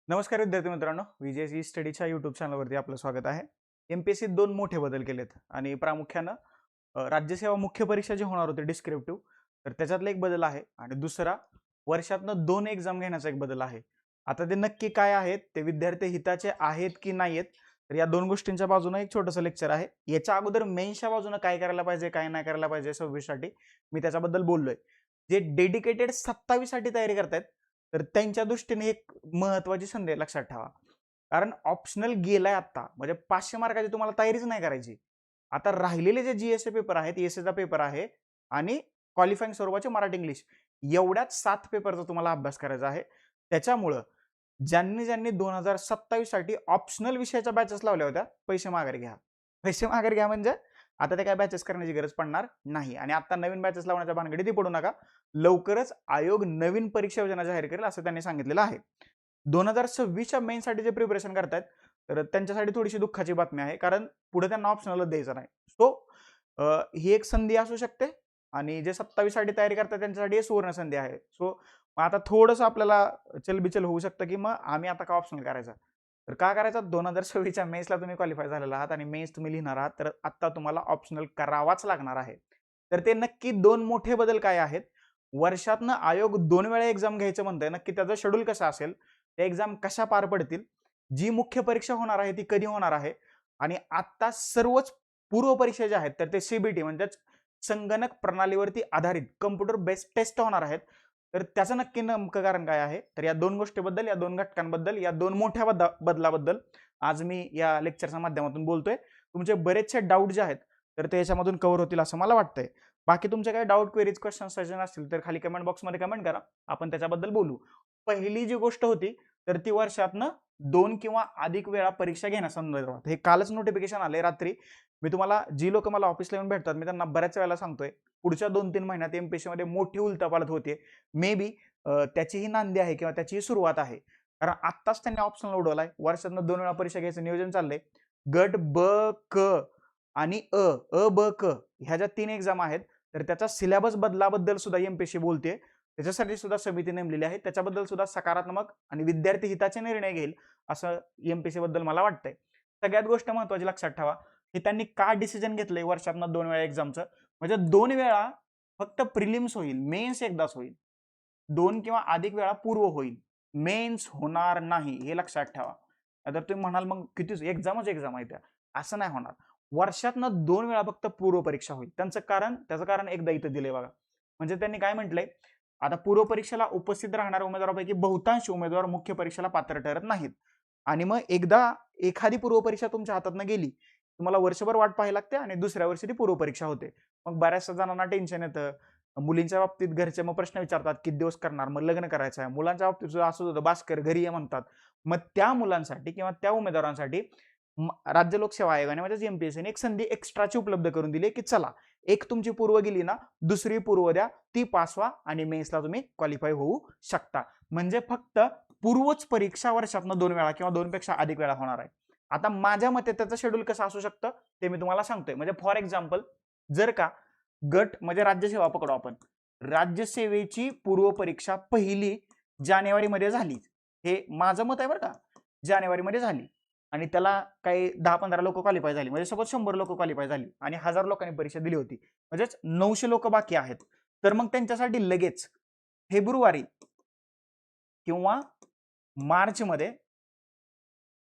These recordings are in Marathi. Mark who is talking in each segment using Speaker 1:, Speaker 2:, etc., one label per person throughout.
Speaker 1: नमस्कार विद्यार्थी मित्रांनो, विजय स्टडीच्या यूट्यूब चॅनलवरती आपलं स्वागत आहे. एमपीएससी दोन मोठे बदल केलेत आणि प्रामुख्यानं राज्यसेवा मुख्य परीक्षा जी होणार होती डिस्क्रिप्टिव्ह, तर त्याच्यातला एक बदल आहे आणि दुसरा वर्षातनं दोन एक्झाम घेण्याचा एक बदल आहे. आता ते नक्की काय आहेत, ते विद्यार्थी हिताचे आहेत की नाहीत, तर या दोन गोष्टींच्या बाजूने एक छोटंसं लेक्चर आहे. याच्या अगोदर मेन्सच्या बाजूने काय करायला पाहिजे, काय नाही करायला पाहिजे 26 साठी मी त्याच्याबद्दल बोललोय. जे डेडिकेटेड 27 साठी तयारी करतायत, तर त्यांच्या दृष्टीने एक महत्वाची संधी आहे, लक्षात ठेवा. कारण ऑप्शनल गेलाय आता, म्हणजे 500 मार्काची तुम्हाला तयारीच नाही करायची. आता राहिलेले जे जीएसए पेपर आहेत, एसएचा पेपर आहे आणि क्वालिफाईंग स्वरूपाचे मराठी इंग्लिश, एवढ्याच 7 पेपरचा तुम्हाला अभ्यास करायचा आहे. त्याच्यामुळं ज्यांनी ज्यांनी 2027 साठी ऑप्शनल विषयाच्या बॅचेस लावल्या होत्या, पैसे माघारी घ्या. पैसे माघारी घ्या म्हणजे आता ते काय बॅचेस करण्याची गरज पडणार नाही आणि आता नवीन बॅचेस लावण्याच्या भानगडीत पडू नका. लवकरच आयोग नवीन परीक्षा योजना जाहीर करेल असं त्यांनी सांगितलेलं आहे. 2026च्या मेनसाठी जे प्रिपरेशन करतायत, तर त्यांच्यासाठी थोडीशी दुःखाची बातमी आहे, कारण पुढे त्यांना ऑप्शनलच द्यायचं नाही. सो ही एक संधी असू शकते आणि जे 27 साठी तयारी करतात त्यांच्यासाठी ही सुवर्ण संधी आहे. सो आता थोडंसं आपल्याला चलबिचल होऊ शकतं, की मग आम्ही आता का ऑप्शनल करायचा? तर का करायचा? 2026च्या मेन्सला तुम्ही क्वालिफाय झालेला आहात आणि मेन्स तुम्ही लिहिणार आहात, तर आता तुम्हाला ऑप्शनल करावाच लागणार आहे. तर ते नक्की दोन मोठे बदल काय आहेत? वर्षातनं आयोग 2 वेळा एक्झाम घ्यायचं म्हणतंय. नक्की त्याचं शेड्यूल कसं असेल? त्या एक्झाम कशा पार पडतील? जी मुख्य परीक्षा होणार आहे ती कधी होणार आहे? आणि आता सर्वच पूर्व परीक्षा ज्या आहेत, तर ते सीबीटी म्हणजेच संगणक प्रणालीवरती आधारित कॉम्प्युटर बेस्ड टेस्ट होणार आहेत. तर त्याचं नक्की नेमकं कारण काय आहे? तर या दोन गोष्टीबद्दल, या दोन घटकांबद्दल, या दोन मोठ्या बदलाबद्दल आज मी या लेक्चरच्या माध्यमातून बोलतोय. तुमचे बरेचसे डाऊट जे आहेत, तर ते याच्यामधून कव्हर होतील असं मला वाटतंय. बाकी तुमचे काही डाऊट, क्वेरीज, क्वेश्चन, सजेशन असतील तर खाली कमेंट बॉक्समध्ये कमेंट करा. आपण त्याच्याबद्दल बोलू. पहिली जी गोष्ट होती, तर ती वर्षातनं 2 किंवा अधिक वेळा परीक्षा घेण्यासंदर्भात. हे कालच नोटिफिकेशन आले रात्री. मी तुम्हाला जी लोक मला ऑफिसला येऊन भेटतात, मी त्यांना बऱ्याच वेळेला सांगतोय, पुढच्या 2-3 महिन्यात एमपीएससी मध्ये मोठी उलथापालथ होते. मे बी त्याचीही नांदी आहे किंवा त्याचीही सुरुवात आहे. कारण आत्ताच त्यांनी ऑप्शनल उडवलाय. वर्षातनं 2 वेळा परीक्षा घ्यायचं नियोजन चाललंय. गट ब, क आणि ब, क ह्या ज्या 3 एक्झाम आहेत, तर त्याचा सिलेबस बदलाबद्दल सुद्धा एमपीएससी बोलते. त्याच्यासाठी सुद्धा समिती नेमलेली आहे. त्याच्याबद्दल सुद्धा सकारात्मक आणि विद्यार्थी हिताचे निर्णय घेईल असं एमपीएससी बद्दल मला वाटतंय. सगळ्यात गोष्ट महत्त्वाची लक्षात ठेवा, की त्यांनी का डिसिजन घेतलंय वर्षातनं 2 वेळा एक्झामचं. म्हणजे 2 वेळा फक्त प्रिलिम्स होईल, मेन्स एकदाच होईल. 2 किंवा अधिक वेळा पूर्व होईल. मेन्स होणार नाही, हे लक्षात ठेवा. नाहीतर तुम्ही म्हणाल मग किती एक्झामच एक्झाम आहे त्या. असं नाही होणार. वर्षातनं 2 वेळा फक्त पूर्व परीक्षा होईल. त्याचं कारण एकदा इथं दिलंय बघा. म्हणजे त्यांनी काय म्हटलंय, आता पूर्व परीक्षेला उपस्थित राहणाऱ्या उमेदवारांपैकी बहुतांश उमेदवार मुख्य परीक्षेला पात्र ठरत नाहीत. आणि मग एकदा एखादी पूर्व परीक्षा तुमच्या हातातनं गेली, तुम्हाला वर्षभर वाट पाहावी लागते आणि दुसऱ्या वर्षी ती पूर्व परीक्षा होते. मग बऱ्याचशा जणांना टेन्शन येतं. मुलींच्या बाबतीत घरचे मग प्रश्न विचारतात, किती दिवस करणार? मग लग्न करायचं आहे. मुलांच्या बाबतीत सुद्धा असंच होतं, बास कर, घरी ये म्हणतात. मग त्या मुलांसाठी किंवा त्या उमेदवारांसाठी राज्य लोकसेवा आयोगाने म्हणजे एमपीएससीने एक संधी एक्स्ट्राची उपलब्ध करून दिली, की चला एक तुमची पूर्व गेली ना, दुसरी पूर्व द्या, ती पास व्हा आणि मेन्सला तुम्ही क्वालिफाय होऊ शकता. म्हणजे फक्त पूर्वच परीक्षा वर्षातनं 2 वेळा किंवा 2 पेक्षा अधिक वेळा होणार आहे. आता माझ्या मते त्याचं शेड्यूल कसं असू शकतं ते मी तुम्हाला सांगतोय. म्हणजे फॉर एक्झाम्पल, जर का गट म्हणजे राज्यसेवा पकडू आपण, राज्यसेवेची पूर्व परीक्षा पहिली जानेवारीमध्ये झाली, हे माझं मत आहे बरं का, जानेवारीमध्ये झाली आणि त्याला काही 10-15 लोक क्वालिफाय झाली, म्हणजे सपोज 100 लोक क्वालिफाय झाली आणि 1000 लोकांनी परीक्षा दिली होती, म्हणजेच 900 लोक बाकी आहेत. तर मग त्यांच्यासाठी लगेच फेब्रुवारी किंवा मार्चमध्ये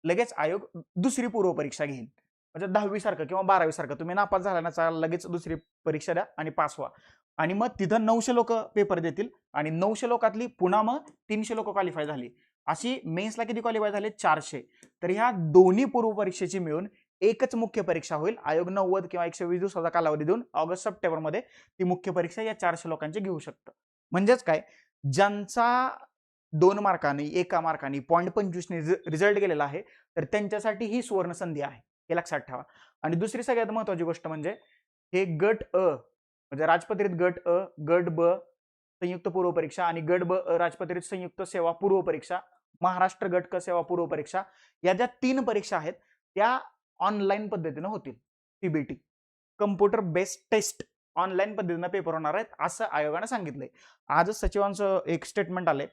Speaker 1: लगेच आयोग दुसरी पूर्व परीक्षा घेईल. म्हणजे 10वी सारखं किंवा 12वी सारखं तुम्ही नापास झाला ना, लगेच दुसरी परीक्षा द्या आणि पास व्हा. आणि मग तिथं 900 लोक पेपर देतील आणि 900 लोकातली पुन्हा मग 300 लोक क्वालिफाय झाली. अशी मेन्सला किती क्वालिफाय झाले? 400. तर ह्या दोन्ही पूर्व परीक्षेची मिळून एकच मुख्य परीक्षा होईल. आयोग 90 किंवा 120 दिवसाचा कालावधी देऊन ऑगस्ट सप्टेंबरमध्ये ती मुख्य परीक्षा या 400 लोकांची घेऊ शकतं. म्हणजेच काय, ज्यांचा 2 मार्कांनी, 1 मार्कांनी, 0.25 रिझल्ट गेलेला आहे, तर त्यांच्यासाठी ही सुवर्ण संधी आहे, हे लक्षात ठेवा. आणि दुसरी सगळ्यात महत्त्वाची गोष्ट म्हणजे हे गट अ म्हणजे राजपत्रित गट अ, गट ब संयुक्त पूर्व परीक्षा आणि गट ब राजपत्रित संयुक्त सेवा पूर्व परीक्षा, महाराष्ट्र गट क सेवा पूर्व परीक्षा, या ज्या 3 परीक्षा आहेत त्या ऑनलाईन पद्धतीने होतील. CBT computer based test online पद्धतीने पेपर होणार आहेत असं आयोगाने सांगितलंय. आजच सचिवांचं एक स्टेटमेंट आलंय.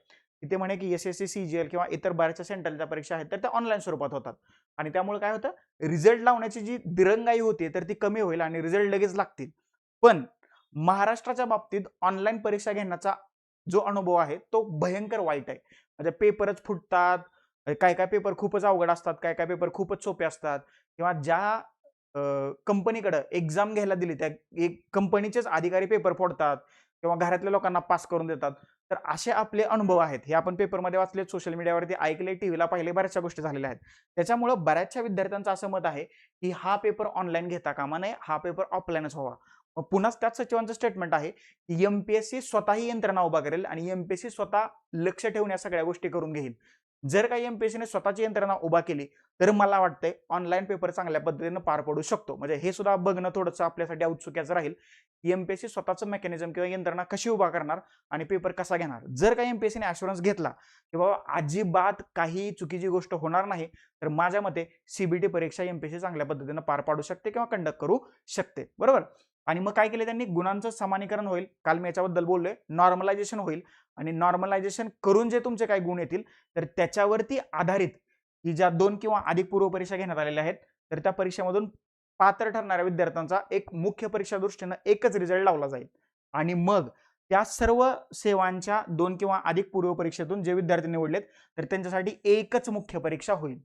Speaker 1: की ते म्हणे की SSC CGL किंवा इतर बऱ्याचशा सेंट्रलच्या परीक्षा आहेत तर त्या ऑनलाईन स्वरूपात होतात आणि त्यामुळे काय होतं, रिझल्ट लावण्याची जी दिरंगाई होती तर ती कमी होईल आणि रिझल्ट लगेच लागतील. पण महाराष्ट्राच्या बाबतीत ऑनलाईन परीक्षा घेण्याचा जो अनुभव आहे तो भयंकर वाईट आहे. म्हणजे पेपरच फुटतात, काय काय पेपर खूपच अवघड असतात, काय काय पेपर खूपच सोपे असतात किंवा ज्या कंपनीकडे एक्झाम घ्यायला दिली त्या एक कंपनीचेच अधिकारी पेपर फोडतात किंवा घरातल्या लोकांना पास करून देतात. तर असे आपले अनुभव आहेत, हे आपण पेपरमध्ये वाचले, सोशल मीडियावरती ऐकले, टीव्हीला पाहिले, बऱ्याचशा गोष्टी झालेल्या आहेत. त्याच्यामुळे बऱ्याचशा विद्यार्थ्यांचं असं मत आहे की हा पेपर ऑनलाईन घेता कामा नये, हा पेपर ऑफलाईनच व्हावा. मग पुन्हा त्याच सचिवांचं स्टेटमेंट आहे की MPSC स्वतःही यंत्रणा उभा करेल आणि MPSC स्वतः लक्ष ठेवून या सगळ्या गोष्टी करून घेईल. जर काही MPSCने स्वतःची यंत्रणा उभा केली तर मला वाटतंय ऑनलाईन पेपर चांगल्या पद्धतीने पार पडू शकतो. म्हणजे हे सुद्धा बघणं थोडंसं आपल्यासाठी औत्सुक्याचं राहील की MPSC स्वतःचं मेकॅनिझम किंवा यंत्रणा कशी उभा करणार आणि पेपर कसा घेणार. जर काही MPSCने ॲश्युरन्स घेतला की बाबा अजिबात काही चुकीची गोष्ट होणार नाही तर माझ्या मते CBT परीक्षा MPSC चांगल्या पद्धतीने पार पाडू शकते किंवा कंडक्ट करू शकते. बरोबर. आणि मग काय केले त्यांनी, गुणांचं समानीकरण होईल, काल मी याच्याबद्दल बोललोय, नॉर्मलायझेशन होईल आणि नॉर्मलायझेशन करून जे तुमचे काही गुण येतील तर त्याच्यावरती आधारित की ज्या 2 किंवा अधिक पूर्व परीक्षा घेण्यात आलेल्या आहेत तर त्या परीक्षेमधून पात्र ठरणाऱ्या विद्यार्थ्यांचा एक मुख्य परीक्षा दृष्टीने एकच रिझल्ट लावला जाईल आणि मग त्या सर्व सेवांच्या 2 किंवा अधिक पूर्व परीक्षेतून जे विद्यार्थी निवडलेत तर त्यांच्यासाठी एकच मुख्य परीक्षा होईल.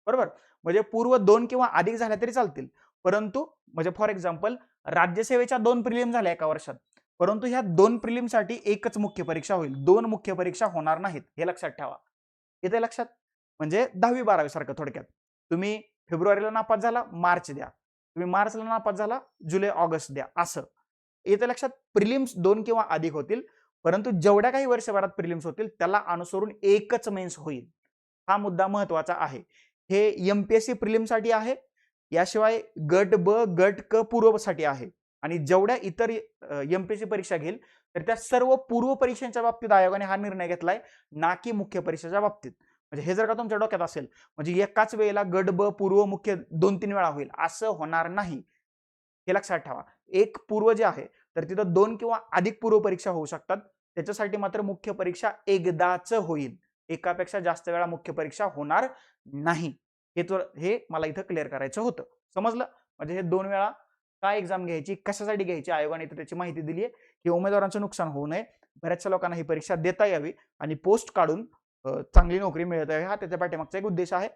Speaker 1: बरोबर. म्हणजे पूर्व 2 किंवा अधिक झाल्या तरी चालतील, परंतु म्हणजे फॉर एक्झाम्पल राज्यसेवेच्या 2 प्रिलिम झाल्या एका वर्षात, परंतु ह्या 2 प्रिलिमसाठी एकच मुख्य परीक्षा होईल, 2 मुख्य परीक्षा होणार नाहीत, हे लक्षात ठेवा. येते लक्षात? म्हणजे 10वी-12वी सारखं थोडक्यात. तुम्ही फेब्रुवारीला नापास झाला, मार्च द्या. तुम्ही मार्चला नापास झाला, जुलै-ऑगस्ट द्या, असं. येते लक्षात? प्रिलिम्स 2 किंवा अधिक होतील, परंतु जेवढ्या काही वर्षभरात प्रिलिम्स होतील त्याला अनुसरून एकच मेन्स होईल. हा मुद्दा महत्वाचा आहे. हे MPSC प्रिलिमसाठी आहे, याशिवाय गट ब, गट क पूर्वसाठी आहे आणि जेवढ्या इतर MPSC परीक्षा घेईल तर त्या सर्व पूर्व परीक्षांच्या बाबतीत आयोगाने हा निर्णय घेतलाय, ना की मुख्य परीक्षेच्या बाबतीत. म्हणजे हे जर का तुमच्या डोक्यात असेल, म्हणजे एकाच वेळेला गट ब पूर्व मुख्य 2-3 वेळा होईल असं होणार नाही, हे लक्षात ठेवा. एक पूर्व जे आहे तर तिथं 2 किंवा अधिक पूर्व परीक्षा होऊ शकतात, त्याच्यासाठी मात्र मुख्य परीक्षा एकदाच होईल, एकापेक्षा जास्त वेळा मुख्य परीक्षा होणार नाही. हे मला इथं क्लिअर करायचं होतं. समजलं? म्हणजे हे 2 वेळा काय एक्झाम घ्यायची, कशासाठी घ्यायची, आयोगाने इथं त्याची माहिती दिली आहे की उमेदवारांचं नुकसान होऊ नये, बऱ्याचशा लोकांना ही परीक्षा देता यावी आणि पोस्ट काढून चांगली नोकरी मिळत यावी, हा त्याच्या पाठीमागचा एक उद्देश आहे.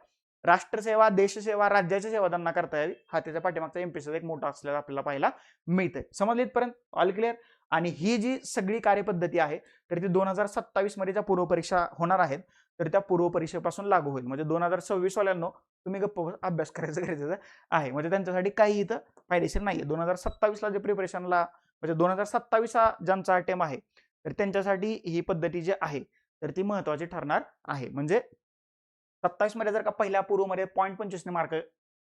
Speaker 1: राष्ट्रसेवा, देशसेवा, राज्याची सेवा त्यांना करता यावी, हा त्याच्या पाठीमागचा MPSCचा एक मोठा असलेला आपल्याला पाहायला मिळतंय. समजलं इथपर्यंत? All clear? आणि ही जी सगळी कार्यपद्धती आहे तर ती 2027 मध्ये ज्या पूर्व परीक्षा होणार आहेत तर त्या पूर्व परीक्षेपासून लागू होईल. म्हणजे 2026 वाल्यांनो तुम्ही गप्प अभ्यास करायचं गरजेचं आहे, म्हणजे त्यांच्यासाठी काही इथं फायदेशीर नाहीये. 2027 ला जे प्रिपरेशनला म्हणजे 2027 हा ज्यांचा अटेम्प्ट आहे तर त्यांच्यासाठी ही पद्धती जी आहे तर ती महत्वाची ठरणार आहे. म्हणजे 27 मध्ये जर का पहिल्या पूर्वमध्ये 0.25 ने मार्क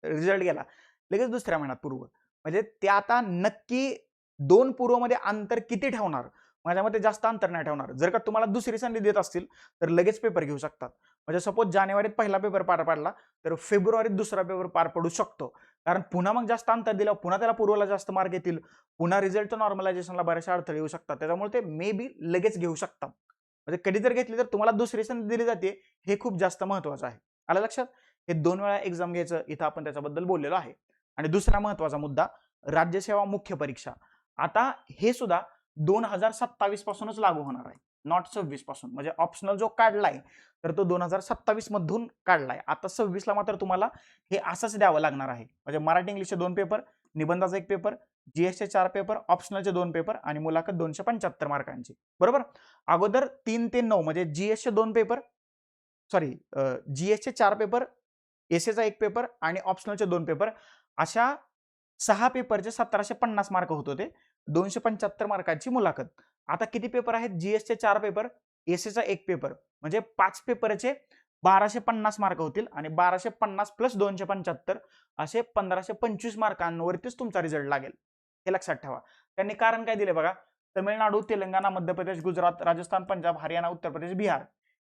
Speaker 1: रिझल्ट गेला, लगेच दुसऱ्या महिन्यात पूर्व, म्हणजे ते आता नक्की 2 पूर्वमध्ये अंतर किती ठेवणार? माझ्या मते जास्त अंतर नाही ठेवणार. जर का तुम्हाला दुसरी संधी देत असतील तर लगेच पेपर घेऊ शकतात. म्हणजे सपोज जानेवारीत पहिला पेपर पार पडला तर फेब्रुवारीत दुसरा पेपर पार पडू शकतो. कारण पुन्हा मग जास्त अंतर दिलं, पुन्हा त्याला पूर्वला जास्त मार्क येतील, पुन्हा रिझल्ट नॉर्मलायझेशनला बरेचसे अडथळे येऊ शकतात. त्याच्यामुळे ते मे बी लगेच घेऊ शकतात. म्हणजे कधी जर घेतली तर तुम्हाला दुसरी संधी दिली जाते, हे खूप जास्त महत्वाचं आहे. आलं लक्षात? हे 2 वेळा एक्झाम घ्यायचं, इथं आपण त्याच्याबद्दल बोललेलो आहे. आणि दुसरा महत्वाचा मुद्दा, राज्यसेवा मुख्य परीक्षा. आता हे सुद्धा 2027 पासूनच लागू होणार आहे, नॉट 26 पासून. म्हणजे ऑप्शनल जो काढलाय तर तो 2027 मधून काढलाय. आता 26 ला मात्र तुम्हाला हे असंच द्यावं लागणार आहे. म्हणजे मराठी इंग्लिशचे 2 पेपर, निबंधाचा 1 पेपर, GSचे 4 पेपर, ऑप्शनलचे 2 पेपर आणि मुलाखत 275 मार्कांची. बरोबर. अगोदर 3 ते 9 म्हणजे GSचे 2 पेपर, सॉरी GSचे 4 पेपर, एसएचा 1 पेपर आणि ऑप्शनलचे 2 पेपर, अशा 6 पेपरचे 1750 मार्क होत होते. 275 मार्कांची मुलाखत. आता किती पेपर आहेत? GSचे 4 पेपर, एसएचा 1 पेपर, म्हणजे 5 पेपरचे 1250 मार्क होतील आणि 1250 प्लस 275 असे 1525 मार्कांवरतीच तुमचा रिझल्ट लागेल, हे लक्षात ठेवा. त्यांनी कारण काय दिले बघा, तमिळनाडू, तेलंगणा, मध्य प्रदेश, गुजरात, राजस्थान, पंजाब, हरियाणा, उत्तर प्रदेश, बिहार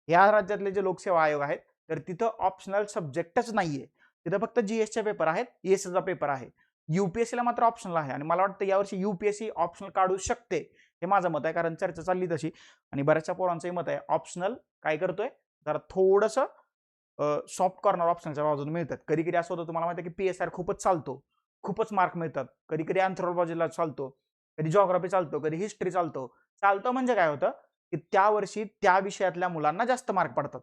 Speaker 1: या राज्यातले जे लोकसेवा आयोग आहेत तर तिथं ऑप्शनल सब्जेक्टच नाहीये, तिथं फक्त GSचे पेपर आहेत, एसएचा पेपर आहे. UPSCला मात्र ऑप्शनल आहे आणि मला वाटतं यावर्षी UPSC ऑप्शनल काढू शकते, हे माझं मत आहे, कारण चर्चा चालली तशी आणि बऱ्याचशा पोरांचंही मत आहे ऑप्शनल काय करतोय, जरा थोडंसं सॉफ्ट कॉर्नर ऑप्शनच्या बाजूने मिळतात. कधी कधी असं होतं, तुम्हाला माहिती आहे की PSR खूपच चालतो, खूपच मार्क मिळतात. कधी कधी अँथ्रोपॉलॉजीला चालतो, कधी जॉग्राफी चालतो, कधी हिस्ट्री चालतो. चालतं म्हणजे काय होतं की त्या वर्षी त्या विषयातल्या मुलांना जास्त मार्क पडतात.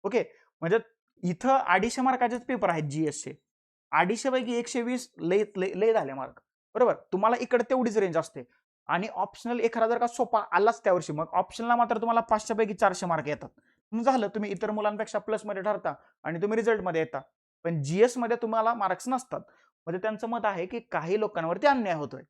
Speaker 1: ओके, म्हणजे इथं 250 मार्काचेच पेपर आहेत GSचे. 250 पैकी 120 लय झाले मार्क, बरोबर. तुम्हाला इकडे तेवढीच रेंज असते आणि ऑप्शनल एखादा जर का सोपा आलाच त्या वर्षी, मग ऑप्शनलला मात्र तुम्हाला 500 पैकी 400 मार्क येतात. झालं, तुम्ही इतर मुलांपेक्षा प्लस मध्ये ठरता आणि तुम्ही रिझल्ट मध्ये येता. पण GS मध्ये तुम्हाला मार्क्स नसतात. म्हणजे त्यांचं मत आहे की काही लोकांवरती अन्याय होतोय.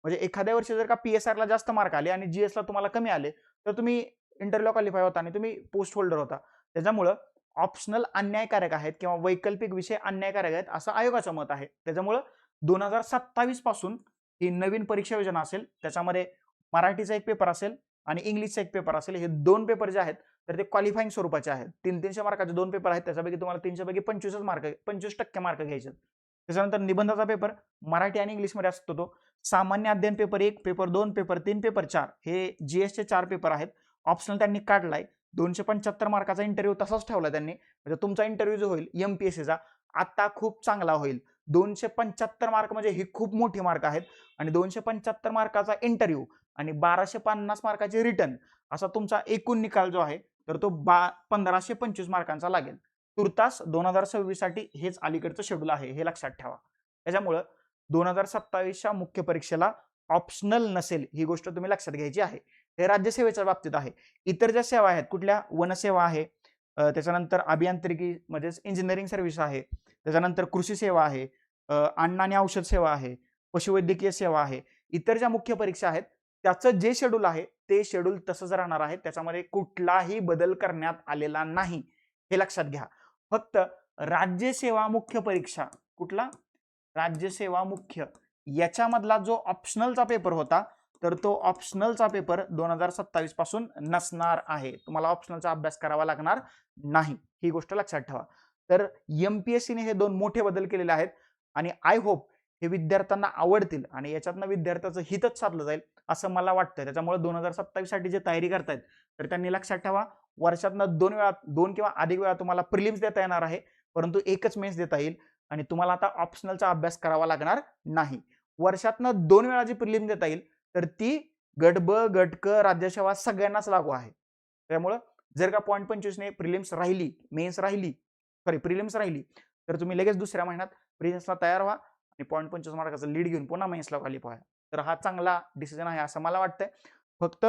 Speaker 1: म्हणजे एखाद्या वर्षी जर का PSR ला जास्त मार्क आले आणि GS ला तुम्हाला कमी आले, तर तुम्ही इंटरव्ह्यूला क्वालिफाय होता आणि तुम्ही पोस्ट होल्डर होता. त्याच्यामुळं ऑप्शनल अन्यायकारक आहेत किंवा वैकल्पिक विषय अन्यायकारक आहेत असं आयोगाचं मत आहे. त्याच्यामुळं 2027 पासून ही नवीन परीक्षा योजना असेल, त्याच्यामध्ये मराठीचा एक पेपर असेल आणि इंग्लिशचा एक पेपर असेल. हे 2 पेपर जे आहेत तर ते क्वालिफाईंग स्वरूपाचे आहेत. 300 मार्काचे 2 पेपर आहेत, त्याच्यापैकी तुम्हाला 300 पैकी 25 मार्क 25% मार्क घ्यायचे. त्याच्यानंतर निबंधाचा पेपर मराठी आणि इंग्लिशमध्ये असतो. तो सामान्य अध्ययन पेपर 1, पेपर 2, पेपर 3, पेपर 4 हे GSचे 4 पेपर आहेत. ऑप्शनल त्यांनी काढलाय. 275 मार्काचा इंटरव्ह्यू तसाच ठेवला त्यांनी. म्हणजे तुमचा इंटरव्ह्यू जो होईल MPSCचा आता खूप चांगला होईल. 275 मार्क म्हणजे ही खूप मोठी मार्क आहेत आणि 275 मार्काचा इंटरव्ह्यू आणि 1250 मार्काचे रिटर्न असा तुमचा एकूण निकाल जो आहे तर तो 1525 मार्कांचा लागेल. तुर्तास 2026 साठी हेच अलीकडचं शेड्यूल आहे, हे लक्षात ठेवा. त्याच्यामुळं 2027च्या मुख्य परीक्षेला ऑप्शनल नसेल, ही गोष्ट तुम्ही लक्षात घ्यायची आहे. हे राज्यसेवेच्या बाबतीत आहे. इतर ज्या सेवा आहेत, कुठल्या वनसेवा आहे, त्याच्यानंतर अभियांत्रिकी म्हणजेच इंजिनिअरिंग सर्व्हिस आहे, त्याच्यानंतर कृषी सेवा आहे, अन्न आणि औषध सेवा आहे, पशुवैद्यकीय सेवा आहे. इतर ज्या मुख्य परीक्षा आहेत त्याचं जे शेड्यूल आहे ते शेड्यूल तसंच राहणार आहे. त्याच्यामध्ये कुठलाही बदल करण्यात आलेला नाही, हे लक्षात घ्या. फक्त राज्यसेवा मुख्य परीक्षा, कुठला राज्यसेवा मुख्य, याच्यामधला जो ऑप्शनलचा पेपर होता तर तो ऑप्शनलचा पेपर 2027 पासून नसणार आहे. तुम्हाला ऑप्शनलचा अभ्यास करावा लागणार नाही, ही गोष्ट लक्षात ठेवा. तर MPSCने हे 2 मोठे बदल केलेले आहेत आणि आय होप हे विद्यार्थ्यांना आवडतील आणि याच्यातनं विद्यार्थ्याचं हितच साधलं जाईल असं मला वाटतं. त्याच्यामुळे 2027 साठी जे तयारी करतायत तर त्यांनी लक्षात ठेवा, वर्षातनं 2 वेळा 2 किंवा अधिक वेळा तुम्हाला प्रिलिम्स देता येणार आहे, परंतु एकच मेन्स देता येईल आणि तुम्हाला आता ऑप्शनलचा अभ्यास करावा लागणार नाही. वर्षातनं 2 वेळा जी प्रिलिम देता येईल तर ती गट ब, गट क, राज्यसेवा सगळ्यांनाच लागू आहे. त्यामुळं जर का 0.25 ने प्रिलिम्स राहिली, मेन्स राहिली, सॉरी प्रिलिम्स राहिली, तर तुम्ही लगेच दुसऱ्या महिन्यात प्रिलिम्सला तयार व्हा आणि 0.25 मार्काचं लीड घेऊन पुन्हा मेन्सला क्वालिफाय व्हा. तर हा चांगला डिसिजन आहे असं मला वाटतंय. फक्त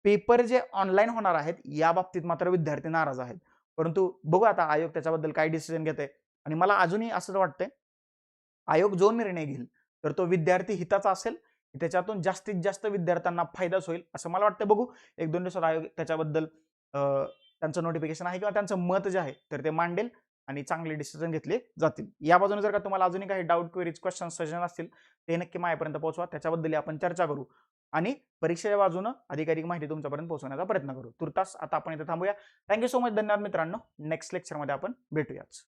Speaker 1: पेपर जे ऑनलाईन होणार आहेत या बाबतीत मात्र विद्यार्थी नाराज आहेत. परंतु बघू आता आयोग त्याच्याबद्दल काय डिसिजन घेते आणि मला अजूनही असंच वाटतंय, आयोग जो निर्णय घेईल तर तो विद्यार्थी हिताचा असेल, त्याच्यातून जास्तीत जास्त विद्यार्थ्यांना फायदाच होईल असं मला वाटतं. बघू 1-2 दिवसात आयोग त्याच्याबद्दल त्यांचं नोटिफिकेशन आहे किंवा त्यांचं मत जे आहे तर ते मांडेल आणि चांगले डिसिजन घेतले जातील. या बाजूने जर का तुम्हाला अजूनही काही डाऊट, क्वेरीज, क्वेश्चन, सजेशन असतील ते नक्की माझ्यापर्यंत पोहोचवा. त्याच्याबद्दल आपण चर्चा करू आणि परीक्षेच्या बाजूने अधिकाधिक माहिती तुमच्यापर्यंत पोहोचवण्याचा प्रयत्न करू. तुर्तास आता आपण इथे थांबूया. Thank you so much. धन्यवाद मित्रांनो. नेक्स्ट लेक्चरमध्ये आपण भेटूयाच.